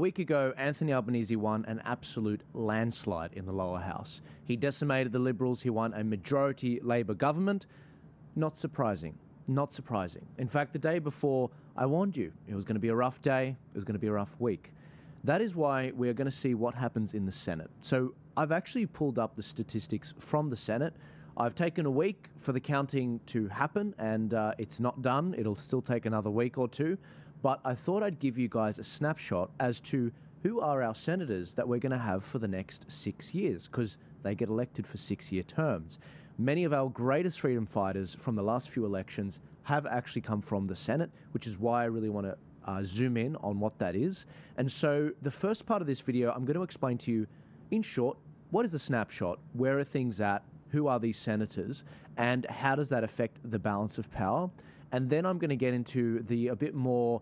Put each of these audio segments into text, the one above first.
week ago, Anthony Albanese won an absolute landslide in the lower house. He decimated the Liberals. He won a majority Labor government. Not surprising. Not surprising. In fact, the day before, I warned you it was going to be a rough day. It was going to be a rough week. That is why we're going to see what happens in the Senate. So I've actually pulled up the statistics from the Senate. I've taken a week for the counting to happen, and it's not done. It'll still take another week or two. But I thought I'd give you guys a snapshot as to who are our senators that we're going to have for the next 6 years, because they get elected for 6-year terms. Many of our greatest freedom fighters from the last few elections have actually come from the Senate, which is why I really want to zoom in on what that is. And so the first part of this video, I'm going to explain to you, in short, what is a snapshot? Where are things at? Who are these senators? And how does that affect the balance of power? And then I'm going to get into the a bit more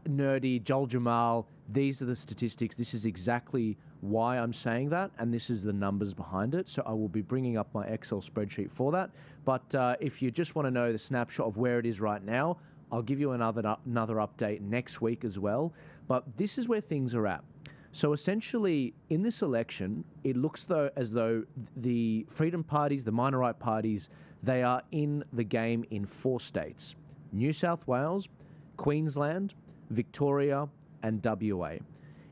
nerdy, Joel Jamal, these are the statistics. This is exactly why I'm saying that, and this is the numbers behind it. So I will be bringing up my Excel spreadsheet for that. But if you just want to know the snapshot of where it is right now, I'll give you another update next week as well. But this is where things are at. So essentially, in this election, it looks as though the freedom parties, the minor right parties, they are in the game in 4 states: New South Wales, Queensland, Victoria, and WA.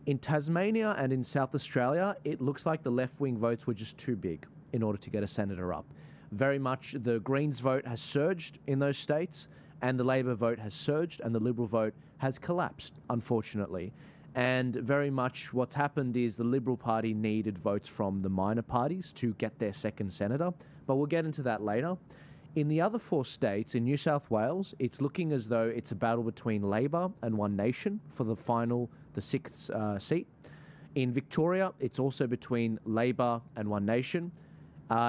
In Tasmania and in South Australia, it looks like the left-wing votes were just too big in order to get a senator up. Very much the Greens vote has surged in those states, and the Labor vote has surged, and the Liberal vote has collapsed, unfortunately. And very much what's happened is the Liberal Party needed votes from the minor parties to get their second senator, but we'll get into that later. In the other 4 states, in New South Wales, it's looking as though it's a battle between Labor and One Nation for the 6th seat. In Victoria, it's also between Labor and One Nation.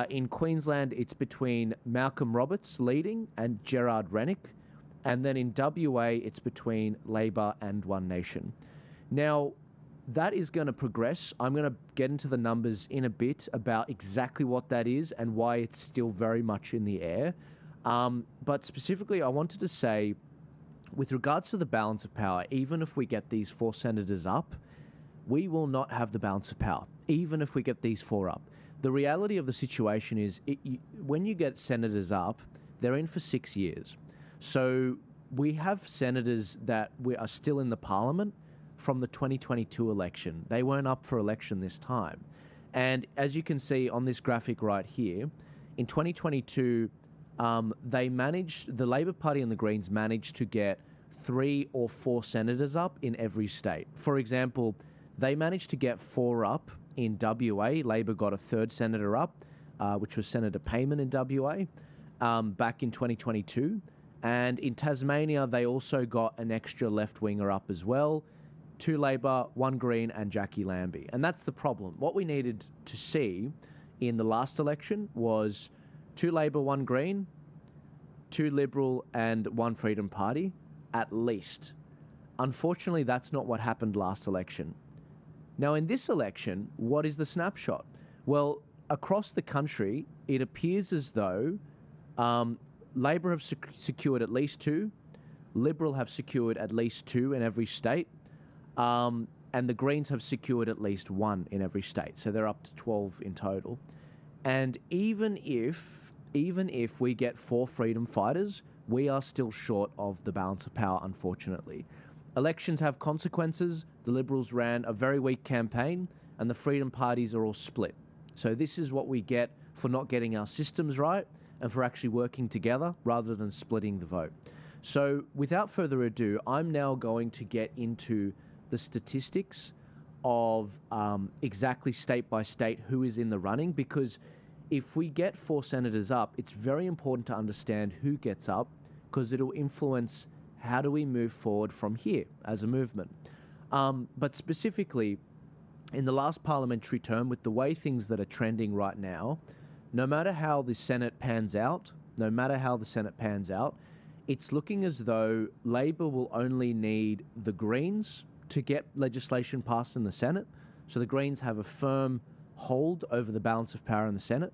In Queensland, it's between Malcolm Roberts leading and Gerard Rennick. And then in WA, it's between Labor and One Nation. Now, that is going to progress. I'm going to get into the numbers in a bit about exactly what that is and why it's still very much in the air. But specifically, I wanted to say, with regards to the balance of power, even if we get these 4 senators up, we will not have the balance of power, even if we get these 4 up. The reality of the situation is when you get senators up, they're in for 6 years. So we have senators that are still in the parliament from the 2022 election. They weren't up for election this time. And as you can see on this graphic right here, in 2022, the Labor Party and the Greens managed to get 3 or 4 senators up in every state. For example, they managed to get 4 up in WA. Labor got a 3rd senator up, which was Senator Payman in WA, back in 2022. And in Tasmania, they also got an extra left-winger up as well. 2 Labor, 1 Green, and Jackie Lambie. And that's the problem. What we needed to see in the last election was 2 Labor, 1 Green, 2 Liberal, and 1 Freedom Party, at least. Unfortunately, that's not what happened last election. Now, in this election, what is the snapshot? Well, across the country, it appears as though Labor have secured at least 2, Liberal have secured at least 2 in every state, and the Greens have secured at least 1 in every state. So they're up to 12 in total. And even if we get 4 freedom fighters, we are still short of the balance of power, unfortunately. Elections have consequences. The Liberals ran a very weak campaign, and the freedom parties are all split. So this is what we get for not getting our systems right and for actually working together rather than splitting the vote. So without further ado, I'm now going to get into the statistics of exactly state by state who is in the running, because if we get 4 senators up, it's very important to understand who gets up, because it'll influence how do we move forward from here as a movement. But specifically, in the last parliamentary term, with the way things that are trending right now, no matter how the Senate pans out, it's looking as though Labor will only need the Greens to get legislation passed in the Senate. So the Greens have a firm hold over the balance of power in the Senate.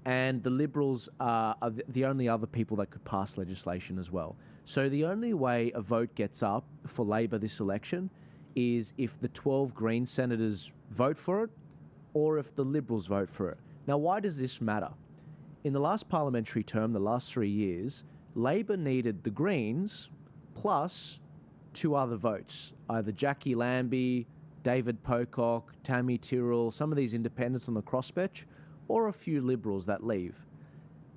And the Liberals are the only other people that could pass legislation as well. So the only way a vote gets up for Labor this election is if the 12 Green senators vote for it or if the Liberals vote for it. Now, why does this matter? In the last parliamentary term, the last 3 years, Labor needed the Greens plus 2 other votes, either Jackie Lambie, David Pocock, Tammy Tyrrell, some of these independents on the crossbench, or a few Liberals that leave.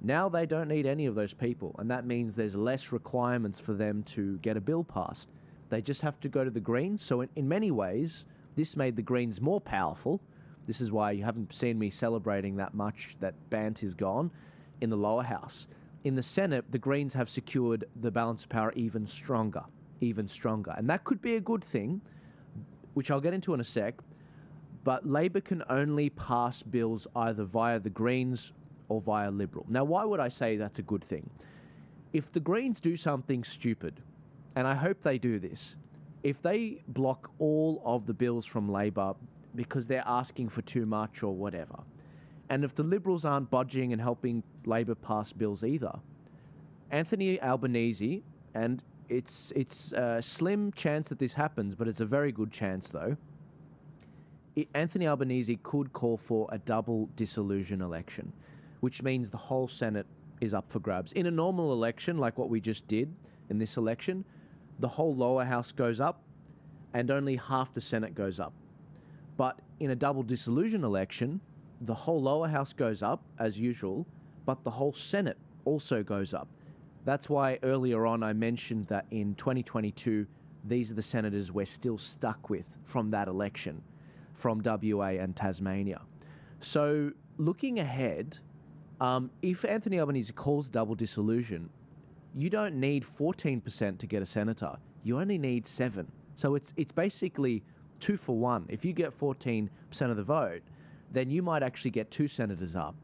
Now they don't need any of those people, and that means there's less requirements for them to get a bill passed. They just have to go to the Greens. So in many ways, this made the Greens more powerful. This is why you haven't seen me celebrating that much that Bant is gone in the lower house. In the Senate, the Greens have secured the balance of power even stronger. And that could be a good thing, which I'll get into in a sec. But Labor can only pass bills either via the Greens or via Liberal. Now, why would I say that's a good thing? If the Greens do something stupid, and I hope they do this, if they block all of the bills from Labor because they're asking for too much or whatever, and if the Liberals aren't budging and helping Labor pass bills either, Anthony Albanese, and it's a slim chance that this happens, but it's a very good chance though, Anthony Albanese could call for a double dissolution election, which means the whole Senate is up for grabs. In a normal election, like what we just did in this election, the whole lower house goes up and only half the Senate goes up. But in a double dissolution election, the whole lower house goes up, as usual, but the whole Senate also goes up. That's why earlier on I mentioned that in 2022, these are the senators we're still stuck with from that election, from WA and Tasmania. So looking ahead, if Anthony Albanese calls double dissolution, you don't need 14% to get a senator. You only need 7. So it's basically 2 for 1. If you get 14% of the vote, then you might actually get 2 senators up.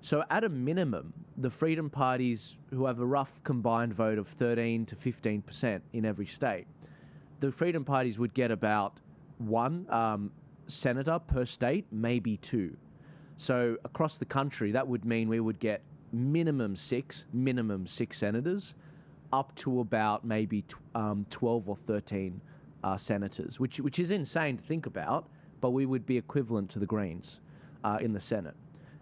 So at a minimum, the Freedom parties, who have a rough combined vote of 13 to 15% in every state, the Freedom parties would get about 1 senator per state, maybe 2. So across the country, that would mean we would get minimum 6 senators, up to about maybe 12 or 13 senators, which is insane to think about, but we would be equivalent to the Greens in the Senate.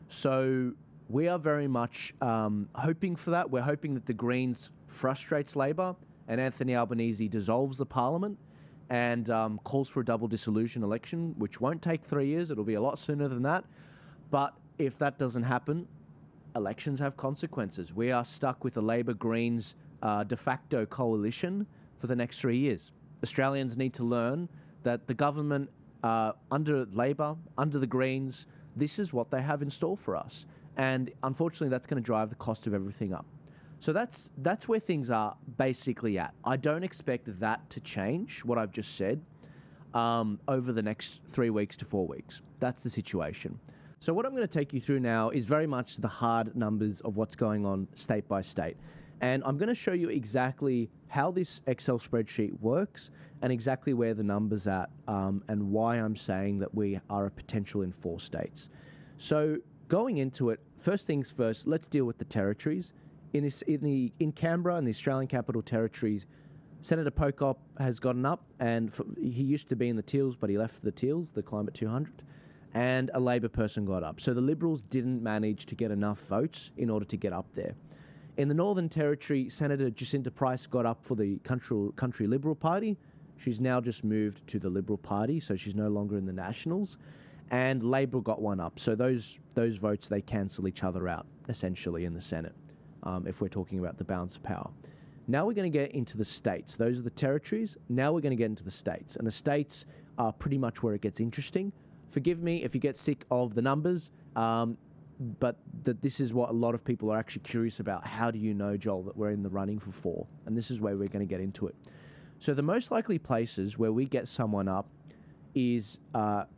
So we are very much hoping for that. We're hoping that the Greens frustrates Labor and Anthony Albanese dissolves the parliament and calls for a double dissolution election, which won't take 3 years. It'll be a lot sooner than that. But if that doesn't happen, elections have consequences. We are stuck with a Labor-Greens de facto coalition for the next 3 years. Australians need to learn that the government under Labor, under the Greens, this is what they have in store for us. And unfortunately, that's going to drive the cost of everything up. So that's where things are basically at. I don't expect that to change, what I've just said, over the next 3 weeks to 4 weeks. That's the situation. So what I'm going to take you through now is very much the hard numbers of what's going on state by state. And I'm going to show you exactly how this Excel spreadsheet works and exactly where the numbers are at and why I'm saying that we are a potential in 4 states. So going into it, first things first, let's deal with the territories. In Canberra and the Australian Capital Territories, Senator Pocock has gotten up, and he used to be in the Teals, but he left the Teals, the Climate 200, and a Labor person got up. So the Liberals didn't manage to get enough votes in order to get up there. In the Northern Territory, Senator Jacinta Price got up for the Country Liberal Party. She's now just moved to the Liberal Party, so she's no longer in the Nationals. And Labor got one up. So those votes, they cancel each other out, essentially, in the Senate, if we're talking about the balance of power. Now we're going to get into the states. Those are the territories. Now we're going to get into the states. And the states are pretty much where it gets interesting. Forgive me if you get sick of the numbers, but this is what a lot of people are actually curious about. How do you know, Joel, that we're in the running for 4? And this is where we're going to get into it. So the most likely places where we get someone up is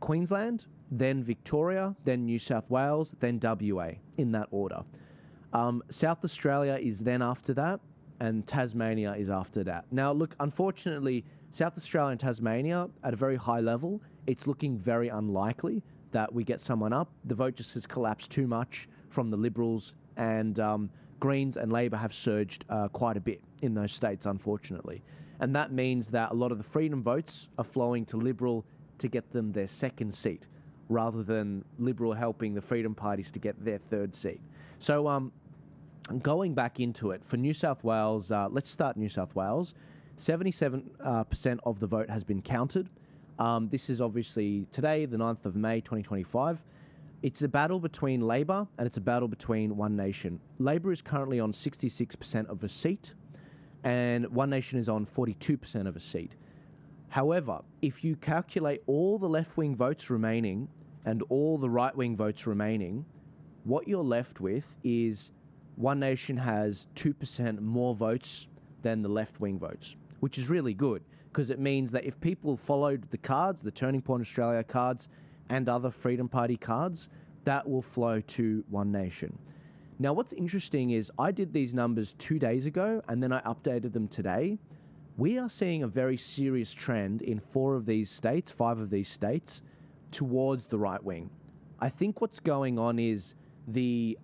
Queensland, then Victoria, then New South Wales, then WA, in that order. South Australia is then after that, and Tasmania is after that. Now, look, unfortunately, South Australia and Tasmania, at a very high level, it's looking very unlikely that we get someone up. The vote just has collapsed too much from the Liberals, and Greens and Labor have surged quite a bit in those states, unfortunately. And that means that a lot of the Freedom votes are flowing to Liberal to get them their second seat, rather than Liberal helping the Freedom parties to get their third seat. So going back into it, for New South Wales, let's start New South Wales. 77% of the vote has been counted. This is obviously today, the 9th of May, 2025. It's a battle between Labor and it's a battle between One Nation. Labor is currently on 66% of a seat, and One Nation is on 42% of a seat. However, if you calculate all the left-wing votes remaining and all the right-wing votes remaining, what you're left with is One Nation has 2% more votes than the left-wing votes, which is really good, because it means that if people followed the cards, the Turning Point Australia cards and other Freedom Party cards, that will flow to One Nation. Now, what's interesting is I did these numbers 2 days ago and then I updated them today. We are seeing a very serious trend in 5 of these states, towards the right wing. I think what's going on is the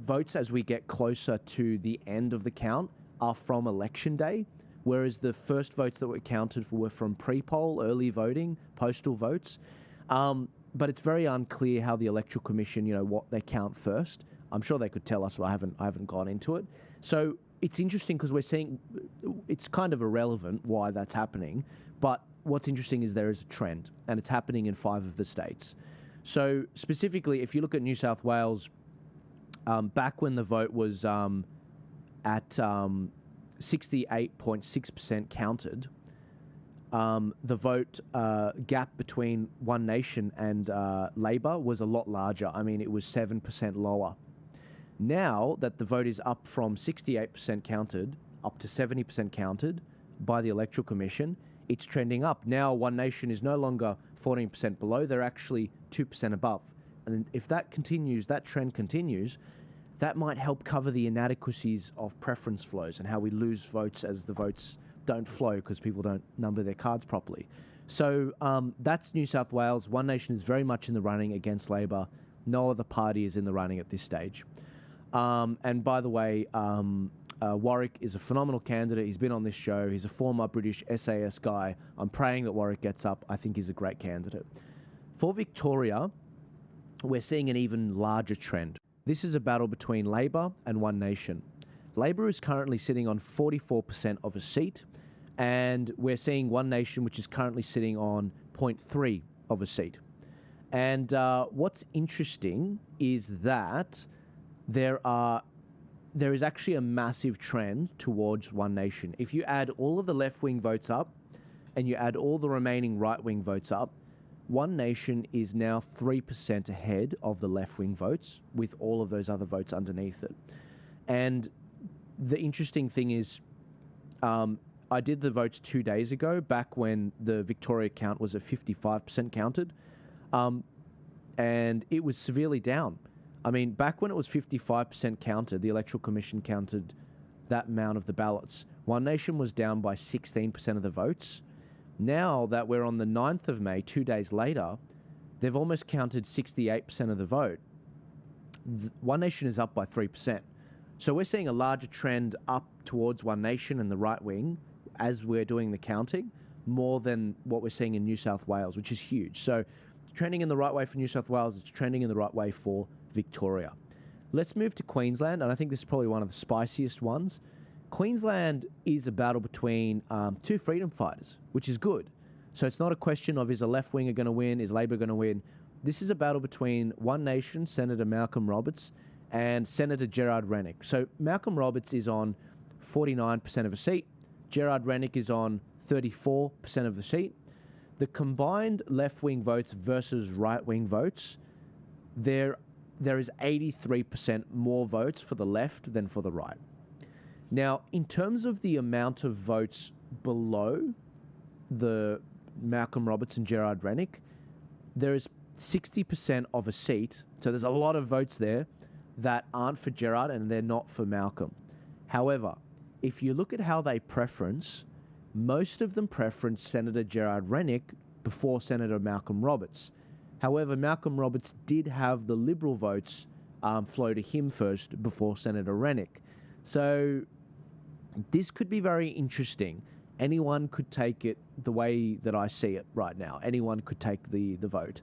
votes as we get closer to the end of the count are from election day, whereas the first votes that were counted were from pre-poll, early voting, postal votes. But it's very unclear how the Electoral Commission, what they count first. I'm sure they could tell us, but I haven't gone into it. So it's interesting because we're seeing it's kind of irrelevant why that's happening. But what's interesting is there is a trend, and it's happening in 5 of the states. So specifically, if you look at New South Wales, back when the vote was at 68.6% counted, the vote gap between One Nation and Labor was a lot larger. I mean, it was 7% lower. Now that the vote is up from 68% counted up to 70% counted by the Electoral Commission, it's trending up. Now One Nation is no longer 14% below, they're actually 2% above. And if that continues, that trend continues, that might help cover the inadequacies of preference flows and how we lose votes as the votes don't flow because people don't number their cards properly. So that's New South Wales. One Nation is very much in the running against Labor. No other party is in the running at this stage. And by the way, Warwick is a phenomenal candidate. He's been on this show. He's a former British SAS guy. I'm praying that Warwick gets up. I think he's a great candidate. For Victoria, we're seeing an even larger trend. This is a battle between Labor and One Nation. Labor is currently sitting on 44% of a seat, and we're seeing One Nation, which is currently sitting on 0.3 of a seat. And what's interesting is that there is actually a massive trend towards One Nation. If you add all of the left-wing votes up and you add all the remaining right-wing votes up, One Nation is now 3% ahead of the left-wing votes with all of those other votes underneath it. And the interesting thing is, I did the votes 2 days ago, back when the Victoria count was at 55% counted, and it was severely down. I mean, back when it was 55% counted, the Electoral Commission counted that amount of the ballots. One Nation was down by 16% of the votes. Now that we're on the 9th of May, 2 days later, they've almost counted 68% of the vote. One Nation is up by 3%. So we're seeing a larger trend up towards One Nation and the right wing as we're doing the counting, more than what we're seeing in New South Wales, which is huge. So it's trending in the right way for New South Wales. It's trending in the right way for Victoria. Let's move to Queensland, and I think this is probably one of the spiciest ones. Queensland is a battle between 2 freedom fighters, which is good. So it's not a question of is a left winger going to win, is Labor going to win. This is a battle between One Nation, Senator Malcolm Roberts, and Senator Gerard Rennick. So Malcolm Roberts is on 49% of a seat. Gerard Rennick is on 34% of the seat. The combined left-wing votes versus right-wing votes, there is 83% more votes for the left than for the right. Now, in terms of the amount of votes below the Malcolm Roberts and Gerard Rennick, there is 60% of a seat. So there's a lot of votes there that aren't for Gerard and they're not for Malcolm. However, if you look at how they preference, most of them preference Senator Gerard Rennick before Senator Malcolm Roberts. However, Malcolm Roberts did have the Liberal votes flow to him first before Senator Rennick. So this could be very interesting. anyone could take it the way that I see it right now. Anyone could take the vote.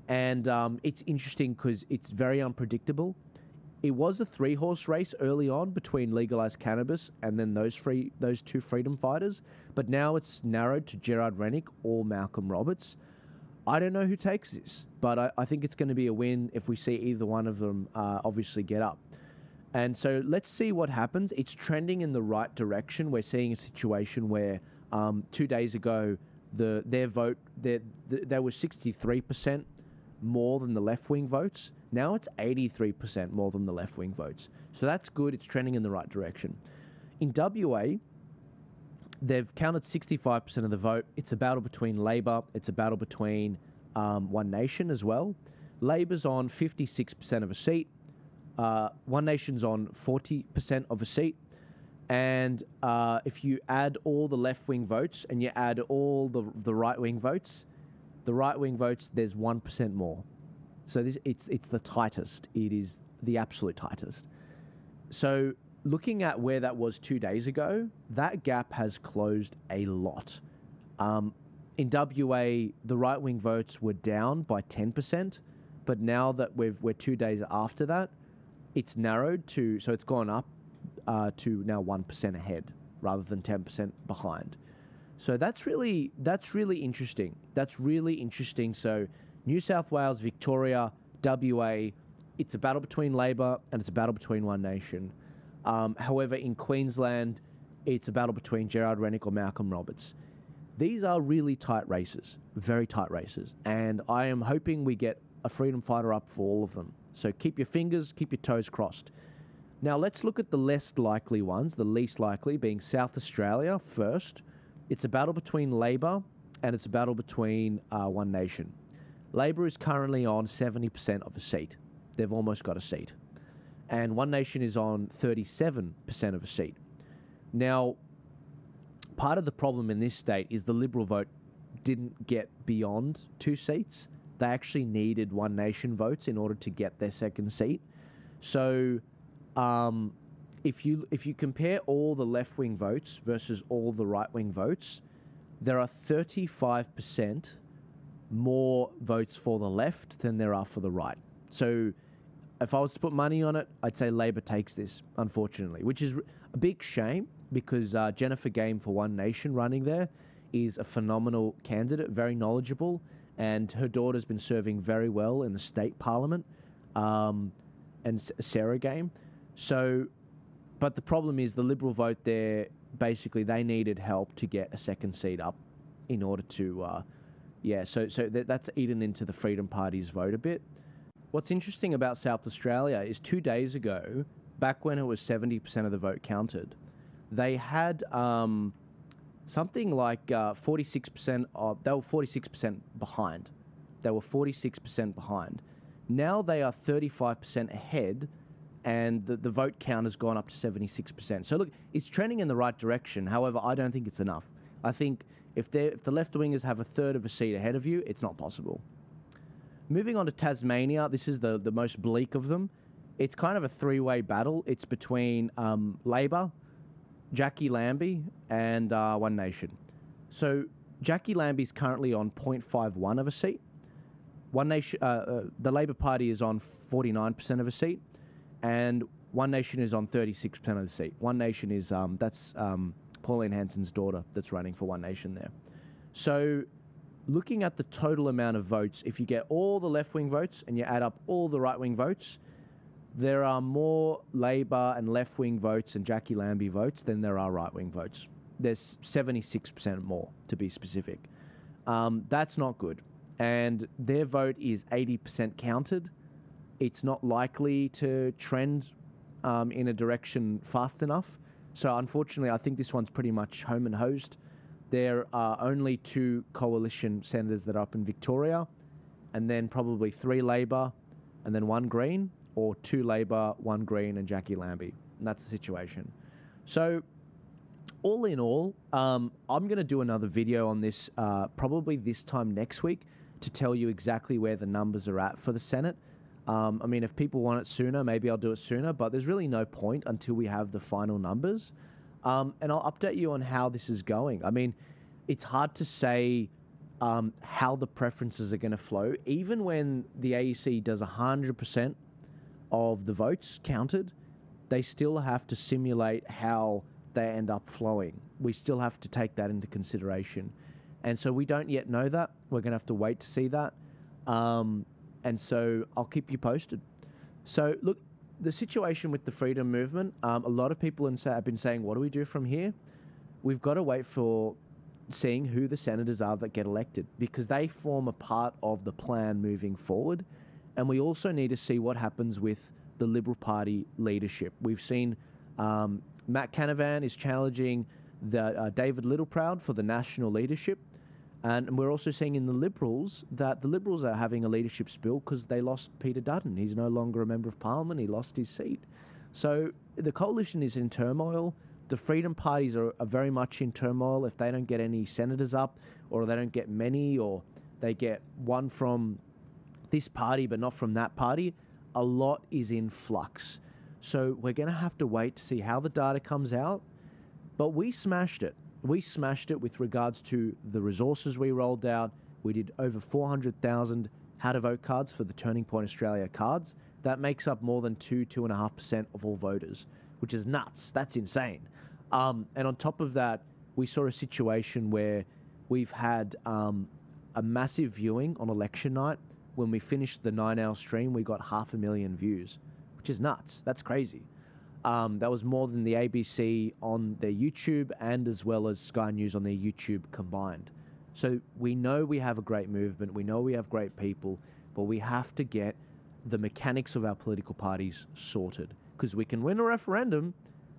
And it's interesting because it's very unpredictable. It was a three-horse race early on between legalized cannabis and then those two freedom fighters, but now it's narrowed to Gerard Rennick or Malcolm Roberts. I don't know who takes this, but I think it's going to be a win if we see either one of them obviously get up. And so let's see what happens. It's trending in the right direction. We're seeing a situation where 2 days ago, their vote, there was 63% more than the left-wing votes. Now it's 83% more than the left-wing votes. So that's good. It's trending in the right direction. In WA, they've counted 65% of the vote. It's a battle between Labor. It's a battle between One Nation as well. Labor's on 56% of a seat. One Nation's on 40% of a seat. And if you add all the left-wing votes and you add all the right-wing votes, there's 1% more. So it's the tightest. It is the absolute tightest. So looking at where that was 2 days ago, that gap has closed a lot. In WA, the right-wing votes were down by 10%, but now that we're 2 days after that, it's narrowed to, so it's gone up to now 1% ahead rather than 10% behind. So that's really interesting. That's really interesting. So New South Wales, Victoria, WA, it's a battle between Labor and it's a battle between One Nation. However, in Queensland, it's a battle between Gerard Rennick or Malcolm Roberts. These are really tight races, very tight races. And I am hoping we get a freedom fighter up for all of them. So keep your fingers, keep your toes crossed. Now let's look at the less likely ones, the least likely being South Australia first. It's a battle between Labor and it's a battle between One Nation. Labor is currently on 70% of a seat. They've almost got a seat. And One Nation is on 37% of a seat. Now, part of the problem in this state is the Liberal vote didn't get beyond 2 seats. They actually needed One Nation votes in order to get their second seat. So if you compare all the left-wing votes versus all the right-wing votes, there are 35% more votes for the left than there are for the right. So if I was to put money on it, I'd say Labor takes this, unfortunately, which is a big shame because Jennifer Game for One Nation running there is a phenomenal candidate, very knowledgeable, and her daughter's been serving very well in the state parliament, and Sarah Game. So, but the problem is the Liberal vote there, basically they needed help to get a second seat up in order to, so that's eaten into the Freedom Party's vote a bit. What's interesting about South Australia is 2 days ago, back when it was 70% of the vote counted, they had something like 46%, they were 46% behind. They were 46% behind. Now they are 35% ahead, and the vote count has gone up to 76%. So look, it's trending in the right direction. However, I don't think it's enough. I think if the left-wingers have a third of a seat ahead of you, it's not possible. Moving on to Tasmania, this is the most bleak of them. It's kind of a three-way battle. It's between Labor, Jackie Lambie, and One Nation. So Jackie Lambie's currently on 0.51 of a seat. One Nation, the Labor Party is on 49% of a seat, and One Nation is on 36% of the seat. One Nation is that's Pauline Hanson's daughter that's running for One Nation there. So looking at the total amount of votes, if you get all the left-wing votes and you add up all the right-wing votes, there are more Labor and left-wing votes and Jackie Lambie votes than there are right-wing votes. There's 76% more, to be specific. That's not good. And their vote is 80% counted. It's not likely to trend in a direction fast enough. So unfortunately, I think this one's pretty much home and hosed. There are only 2 coalition senators that are up in Victoria, and then probably 3 Labor, and then 1 Green, or 2 Labor, 1 Green, and Jackie Lambie. And that's the situation. So all in all, I'm going to do another video on this probably this time next week to tell you exactly where the numbers are at for the Senate. I mean, if people want it sooner, maybe I'll do it sooner, but there's really no point until we have the final numbers. And I'll update you on how this is going. I mean, it's hard to say how the preferences are going to flow. Even when the AEC does 100% of the votes counted, they still have to simulate how they end up flowing. We still have to take that into consideration. And so we don't yet know that. We're going to have to wait to see that. And so I'll keep you posted. So, look, the situation with the freedom movement, a lot of people have been saying, what do we do from here? We've got to wait for seeing who the senators are that get elected, because they form a part of the plan moving forward. And we also need to see what happens with the Liberal Party leadership. We've seen Matt Canavan is challenging David Littleproud for the national leadership. And we're also seeing in the Liberals that the Liberals are having a leadership spill because they lost Peter Dutton. He's no longer a member of Parliament. He lost his seat. So the coalition is in turmoil. The Freedom Parties are very much in turmoil. If they don't get any senators up, or they don't get many, or they get one from this party but not from that party, a lot is in flux. So we're going to have to wait to see how the data comes out. But we smashed it. We smashed it with regards to the resources we rolled out. We did over 400,000 how-to-vote cards for the Turning Point Australia cards. That makes up more than 2.5% of all voters, which is nuts. That's insane. And on top of that, we saw a situation where we've had a massive viewing on election night. When we finished the 9-hour stream, we got 500,000 views, which is nuts. That's crazy. That was more than the ABC on their YouTube and as well as Sky News on their YouTube combined. So we know we have a great movement. We know we have great people, but we have to get the mechanics of our political parties sorted, because we can win a referendum,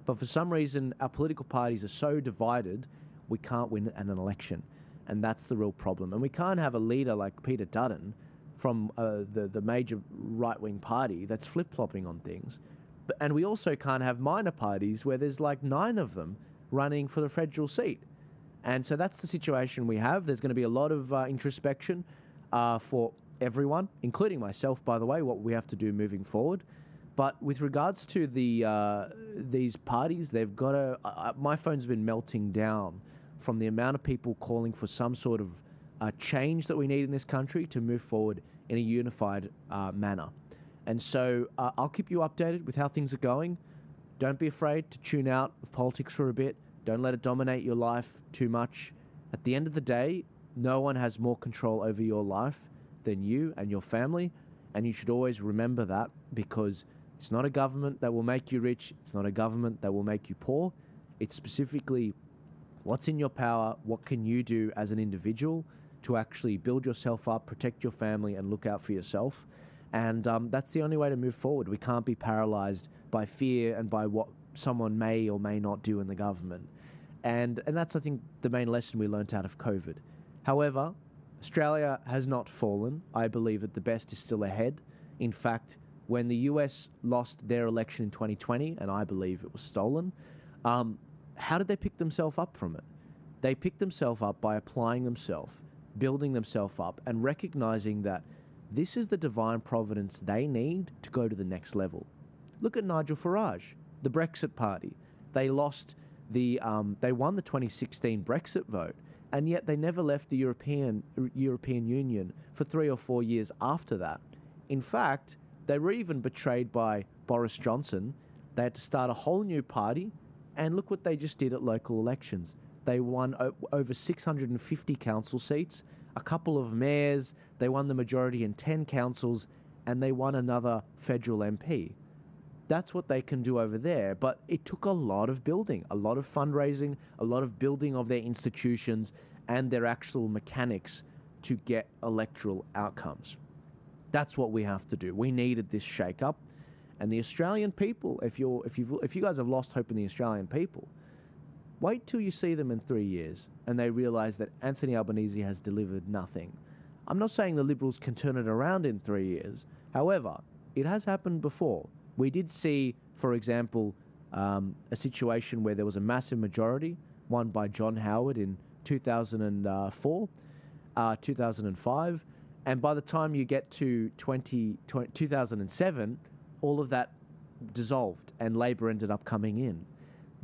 but for some reason our political parties are so divided we can't win an election. And that's the real problem. And we can't have a leader like Peter Dutton from the major right-wing party that's flip-flopping on things. And we also can't have minor parties where there's like 9 of them running for the federal seat. And so that's the situation we have. There's going to be a lot of introspection for everyone, including myself, by the way, what we have to do moving forward. But with regards to these parties, they've got to... my phone's been melting down from the amount of people calling for some sort of change that we need in this country to move forward in a unified manner. And so I'll keep you updated with how things are going. Don't be afraid to tune out of politics for a bit. Don't let it dominate your life too much. At the end of the day, no one has more control over your life than you and your family. And you should always remember that, because it's not a government that will make you rich. It's not a government that will make you poor. It's specifically what's in your power, what can you do as an individual to actually build yourself up, protect your family, and look out for yourself. And that's the only way to move forward. We can't be paralyzed by fear and by what someone may or may not do in the government. And that's, I think, the main lesson we learnt out of COVID. However, Australia has not fallen. I believe that the best is still ahead. In fact, when the US lost their election in 2020, and I believe it was stolen, how did they pick themselves up from it? They picked themselves up by applying themselves, building themselves up, and recognizing that this is the divine providence they need to go to the next level. Look at Nigel Farage, the Brexit Party. They lost they won the 2016 Brexit vote, and yet they never left the European Union for 3 or 4 years after that. In fact, they were even betrayed by Boris Johnson. They had to start a whole new party, and look what they just did at local elections. They won over 650 council seats, a couple of mayors, they won the majority in 10 councils, and they won another federal MP. That's what they can do over there, but it took a lot of building, a lot of fundraising, a lot of building of their institutions and their actual mechanics to get electoral outcomes. That's what we have to do. We needed this shake-up, and the Australian people, if you guys have lost hope in the Australian people, wait till you see them in 3 years and they realise that Anthony Albanese has delivered nothing. I'm not saying the Liberals can turn it around in 3 years. However, it has happened before. We did see, for example, a situation where there was a massive majority won by John Howard in 2004, 2005, and by the time you get to 2007, all of that dissolved and Labor ended up coming in.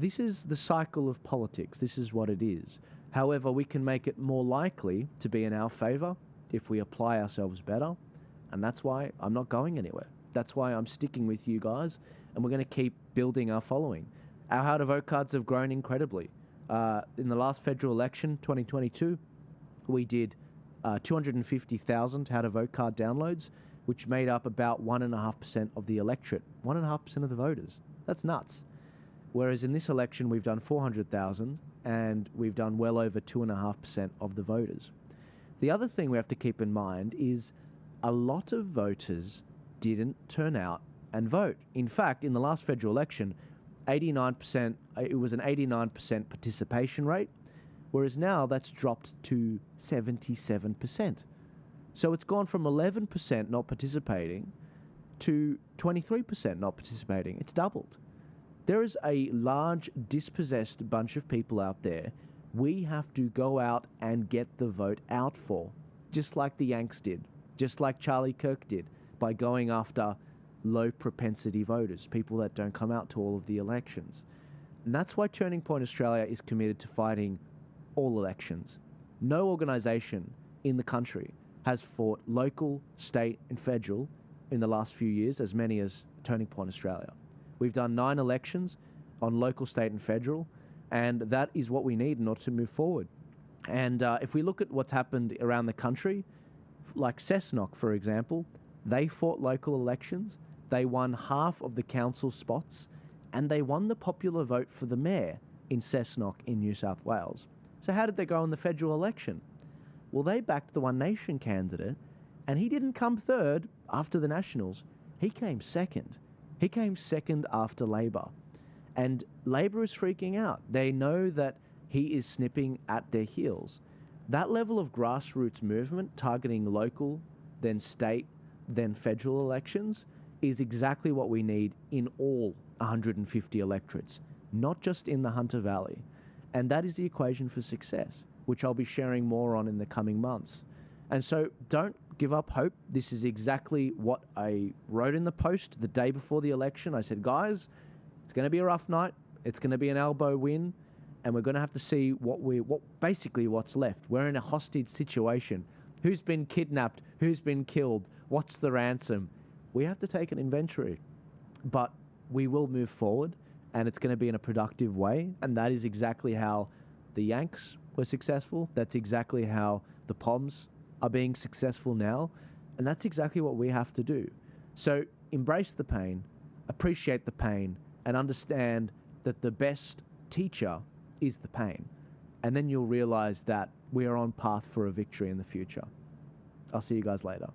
This is the cycle of politics. This is what it is. However, we can make it more likely to be in our favour if we apply ourselves better. And that's why I'm not going anywhere. That's why I'm sticking with you guys, and we're going to keep building our following. Our how to vote cards have grown incredibly. In the last federal election, 2022, we did 250,000 how to vote card downloads, which made up about 1.5% of the electorate, 1.5% of the voters. That's nuts. Whereas in this election, we've done 400,000 and we've done well over 2.5% of the voters. The other thing we have to keep in mind is a lot of voters didn't turn out and vote. In fact, in the last federal election, 89%, it was an 89% participation rate, whereas now that's dropped to 77%. So it's gone from 11% not participating to 23% not participating. It's doubled. There is a large dispossessed bunch of people out there we have to go out and get the vote out for, just like the Yanks did, just like Charlie Kirk did, by going after low propensity voters, people that don't come out to all of the elections. And that's why Turning Point Australia is committed to fighting all elections. No organisation in the country has fought local, state and federal in the last few years as many as Turning Point Australia. We've done 9 elections on local, state and federal, and that is what we need in order to move forward. And if we look at what's happened around the country, like Cessnock, for example, they fought local elections, they won half of the council spots, and they won the popular vote for the mayor in Cessnock in New South Wales. So how did they go in the federal election? Well, they backed the One Nation candidate, and he didn't come third after the Nationals. He came second. He came second after Labor. And Labor is freaking out. They know that he is snipping at their heels. That level of grassroots movement targeting local, then state, then federal elections is exactly what we need in all 150 electorates, not just in the Hunter Valley. And that is the equation for success, which I'll be sharing more on in the coming months. And so don't give up hope. This is exactly what I wrote in the post the day before the election. I said, guys, it's going to be a rough night. It's going to be an elbow win. And we're going to have to see basically what's left. We're in a hostage situation. Who's been kidnapped? Who's been killed? What's the ransom? We have to take an inventory. But we will move forward, and it's going to be in a productive way. And that is exactly how the Yanks were successful. That's exactly how the Poms are being successful now. And that's exactly what we have to do. So embrace the pain, appreciate the pain, and understand that the best teacher is the pain. And then you'll realize that we are on path for a victory in the future. I'll see you guys later.